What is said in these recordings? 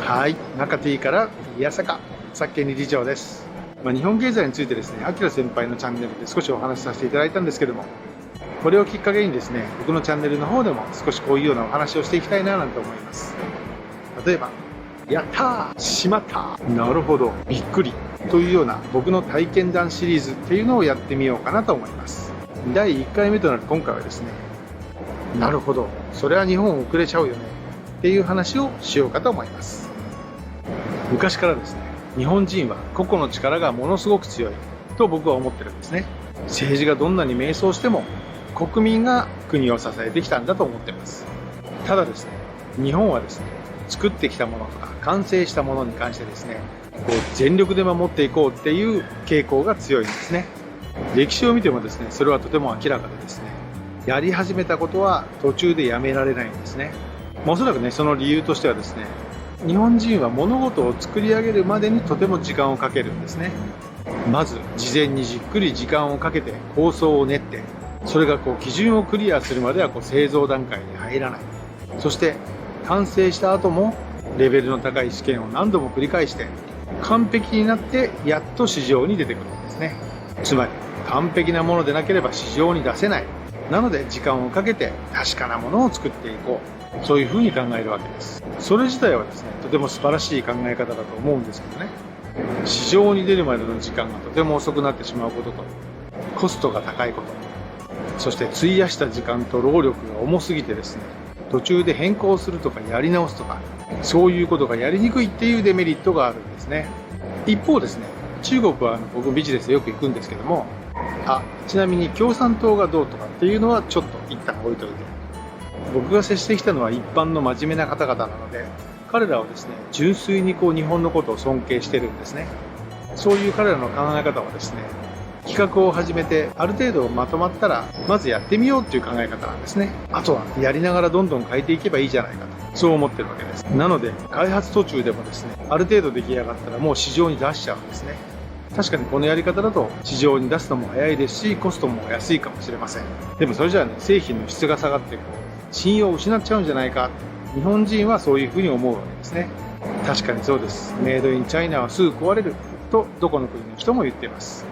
はい、中 T から宮坂宅建理事長です。日本経済についてですね、明先輩のチャンネルで少しお話しさせていただいたんですけども、これをきっかけにですね、僕のチャンネルの方でも少しこういうようなお話をしていきたいななんて思います。例えば、やったー、しまったー、なるほど、びっくりというような僕の体験談シリーズっていうのをやってみようかなと思います。第1回目となる今回はですね、なるほど、それは日本遅れちゃうよねっていう話をしようかと思います。昔からですね、日本人は個々の力がものすごく強いと僕は思ってるんですね。政治がどんなに迷走しても国民が国を支えてきたんだと思っています。ただですね、日本はですね、作ってきたものとか完成したものに関してですね、全力で守っていこうっていう傾向が強いんですね。歴史を見てもですね、それはとても明らかでですね、やり始めたことは途中でやめられないんですね。おそらくね、その理由としてはですね、日本人は物事を作り上げるまでにとても時間をかけるんですね。まず事前にじっくり時間をかけて構想を練って、それが基準をクリアするまでは製造段階に入らない。そして完成した後もレベルの高い試験を何度も繰り返して完璧になってやっと市場に出てくるんですね。つまり完璧なものでなければ市場に出せない。なので時間をかけて確かなものを作っていこう、そういうふうに考えるわけです。それ自体はですね、とても素晴らしい考え方だと思うんですけどね、市場に出るまでの時間がとても遅くなってしまうことと、コストが高いこと、そして費やした時間と労力が重すぎてですね、途中で変更するとかやり直すとか、そういうことがやりにくいっていうデメリットがあるんですね。一方ですね、中国は僕ビジネスでよく行くんですけども、ちなみに共産党がどうとかっていうのはちょっと一旦置いといて、僕が接してきたのは一般の真面目な方々なので、彼らはですね、純粋に日本のことを尊敬してるんですね。そういう彼らの考え方はですね、企画を始めてある程度まとまったらまずやってみようっていう考え方なんですね。あとはやりながらどんどん変えていけばいいじゃないかと、そう思ってるわけです。なので開発途中でもですね、ある程度出来上がったらもう市場に出しちゃうんですね。確かにこのやり方だと市場に出すのも早いですし、コストも安いかもしれません。でもそれじゃあね、製品の質が下がって信用を失っちゃうんじゃないか、日本人はそういうふうに思うわけですね。確かにそうです。メイドインチャイナはすぐ壊れるとどこの国の人も言っています。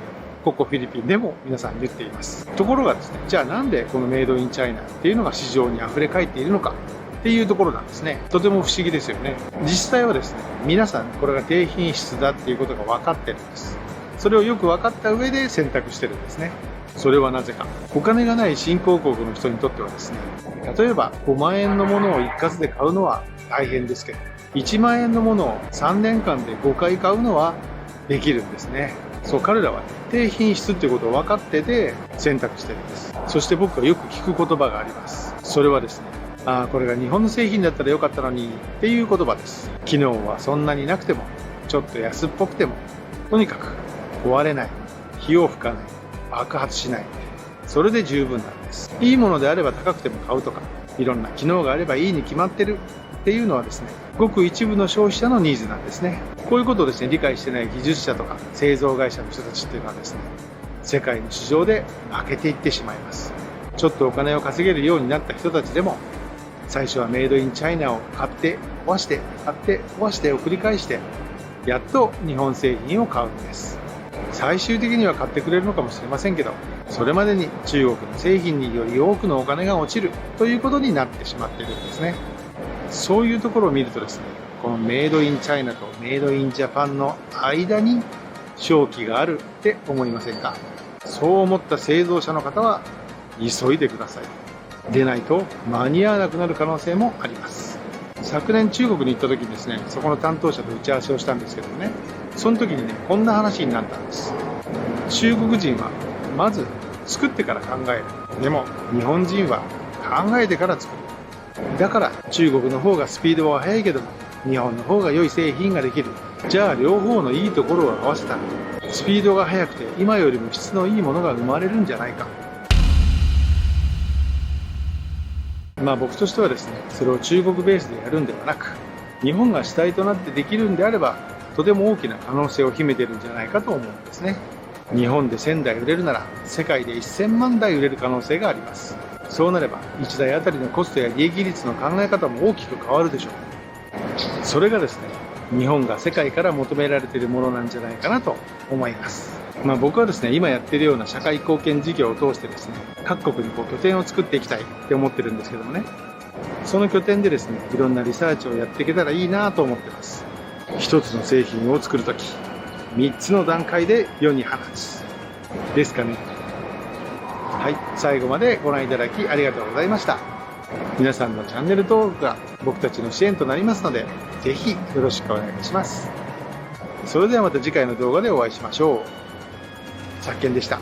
ここフィリピンでも皆さん言っています。ところがですね、じゃあなんでこのメイドインチャイナっていうのが市場に溢れ返っているのかっていうところなんですね。とても不思議ですよね。実際はですね、皆さんこれが低品質だっていうことが分かってるんです。それをよく分かった上で選択してるんですね。それはなぜか。お金がない新興国の人にとってはですね、例えば5万円のものを一括で買うのは大変ですけど、1万円のものを3年間で5回買うのはできるんですね。そう、彼らは低品質っていうことを分かってて選択してるんです。そして僕がよく聞く言葉があります。それはですね、これが日本の製品だったらよかったのにっていう言葉です。機能はそんなになくても、ちょっと安っぽくても、とにかく壊れない、火を吹かない、爆発しない、それで十分なんです。いいものであれば高くても買うとか、いろんな機能があればいいに決まってるっていうのはですね、ごく一部の消費者のニーズなんですね。こういうことをですね、理解してない技術者とか製造会社の人たちっていうのはですね、世界の市場で負けていってしまいます。ちょっとお金を稼げるようになった人たちでも、最初はメイドインチャイナを買って壊して買って壊してを繰り返して、やっと日本製品を買うんです。最終的には買ってくれるのかもしれませんけど、それまでに中国の製品により多くのお金が落ちるということになってしまっているんですね。そういうところを見るとですね、このメイドインチャイナとメイドインジャパンの間に商機があるって思いませんか？そう思った製造者の方は急いでください。でないと間に合わなくなる可能性もあります。昨年中国に行った時にですね、そこの担当者と打ち合わせをしたんですけどもね、その時にね、こんな話になったんです。中国人はまず作ってから考える。でも日本人は考えてから作る。だから中国の方がスピードは速いけども、日本の方が良い製品ができる。じゃあ両方のいいところを合わせたら、スピードが速くて今よりも質のいいものが生まれるんじゃないか。僕としてはですね、それを中国ベースでやるんではなく、日本が主体となってできるんであれば、とても大きな可能性を秘めてるんじゃないかと思うんですね。日本で1000台売れるなら、世界で1000万台売れる可能性があります。そうなれば、1台あたりのコストや利益率の考え方も大きく変わるでしょう。それがですね、日本が世界から求められているものなんじゃないかなと思います。僕はですね、今やっているような社会貢献事業を通してですね、各国に拠点を作っていきたいって思ってるんですけどもね、その拠点でですね、いろんなリサーチをやっていけたらいいなと思ってます。一つの製品を作るとき、3つの段階で世に放つ。ですかね。はい、最後までご覧いただきありがとうございました。皆さんのチャンネル登録が僕たちの支援となりますので、ぜひよろしくお願いします。それではまた次回の動画でお会いしましょう。さっけんでした。